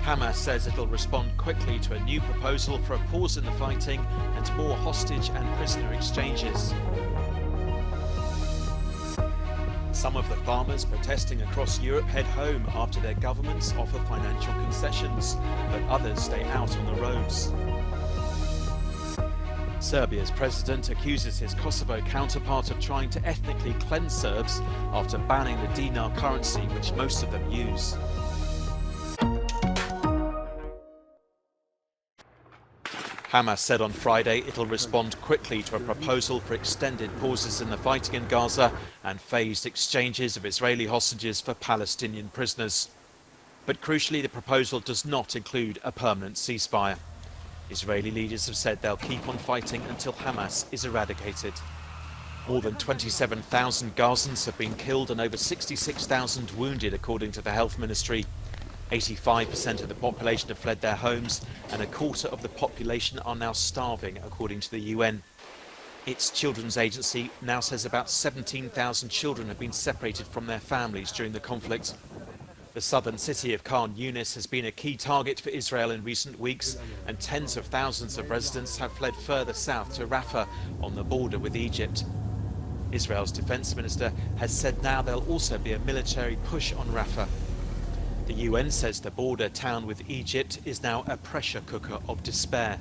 Hamas says it'll respond quickly to a new proposal for a pause in the fighting and more hostage and prisoner exchanges. Some of the farmers protesting across Europe head home after their governments offer financial concessions, but others stay out on the roads. Serbia's president accuses his Kosovo counterpart of trying to ethnically cleanse Serbs after banning the dinar currency, which most of them use. Hamas said on Friday it'll respond quickly to a proposal for extended pauses in the fighting in Gaza and phased exchanges of Israeli hostages for Palestinian prisoners. But crucially, the proposal does not include a permanent ceasefire. Israeli leaders have said they'll keep on fighting until Hamas is eradicated. More than 27,000 Gazans have been killed and over 66,000 wounded, according to the health ministry. 85% of the population have fled their homes, and a quarter of the population are now starving, according to the UN. Its children's agency now says about 17,000 children have been separated from their families during the conflict. The southern city of Khan Yunis has been a key target for Israel in recent weeks, and tens of thousands of residents have fled further south to Rafah on the border with Egypt. Israel's defense minister has said now there'll also be a military push on Rafah. The UN says the border town with Egypt is now a pressure cooker of despair.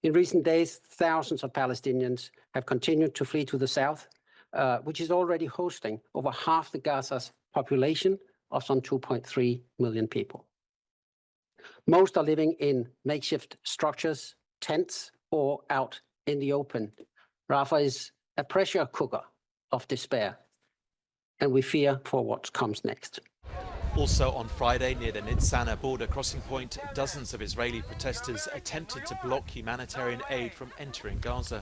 In recent days, thousands of Palestinians have continued to flee to the south, which is already hosting over half the Gaza's population of some 2.3 million people. Most are living in makeshift structures, tents, or out in the open. Rafah is a pressure cooker of despair, and we fear for what comes next. Also on Friday, near the Nitzana border crossing point, dozens of Israeli protesters attempted to block humanitarian aid from entering Gaza.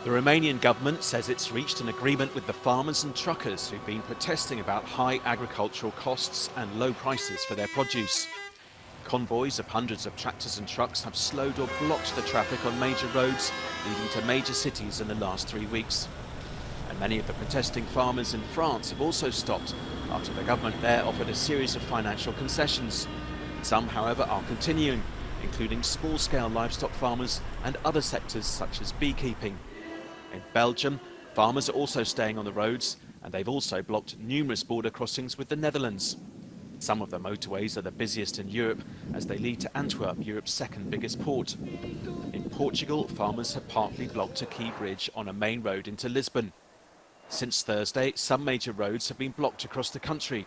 The Romanian government says it's reached an agreement with the farmers and truckers who've been protesting about high agricultural costs and low prices for their produce. Convoys of hundreds of tractors and trucks have slowed or blocked the traffic on major roads leading to major cities in the last 3 weeks. And many of the protesting farmers in France have also stopped after the government there offered a series of financial concessions. Some, however, are continuing, including small-scale livestock farmers and other sectors such as beekeeping. In Belgium, farmers are also staying on the roads, and they've also blocked numerous border crossings with the Netherlands. Some of the motorways are the busiest in Europe as they lead to Antwerp, Europe's second biggest port. In Portugal, farmers have partly blocked a key bridge on a main road into Lisbon. Since Thursday, some major roads have been blocked across the country,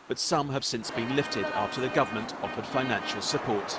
but some have since been lifted after the government offered financial support.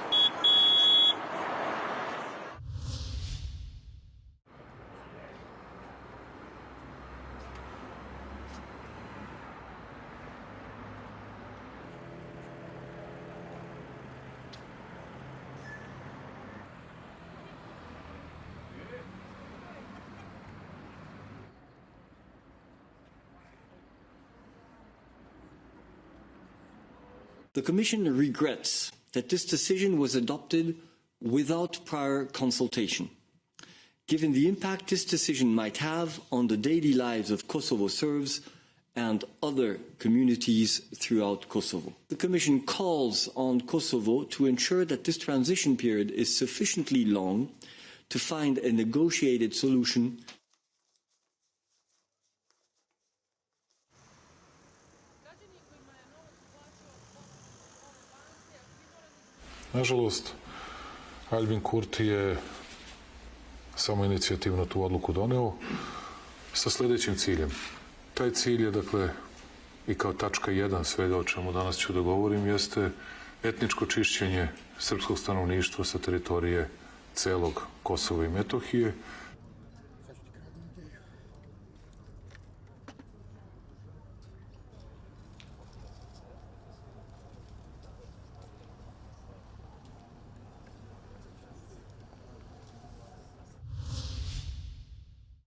The Commission regrets that this decision was adopted without prior consultation, given the impact this decision might have on the daily lives of Kosovo Serbs and other communities throughout Kosovo. The Commission calls on Kosovo to ensure that this transition period is sufficiently long to find a negotiated solution. Nažalost, Albin Kurti je samoinicijativno tu odluku doneo sa sljedećim ciljem. Taj cilj je, dakle, i kao tačka 1 svega o čemu danas ću da govorim, jeste etničko čišćenje srpskog stanovništva sa teritorije celog Kosova i Metohije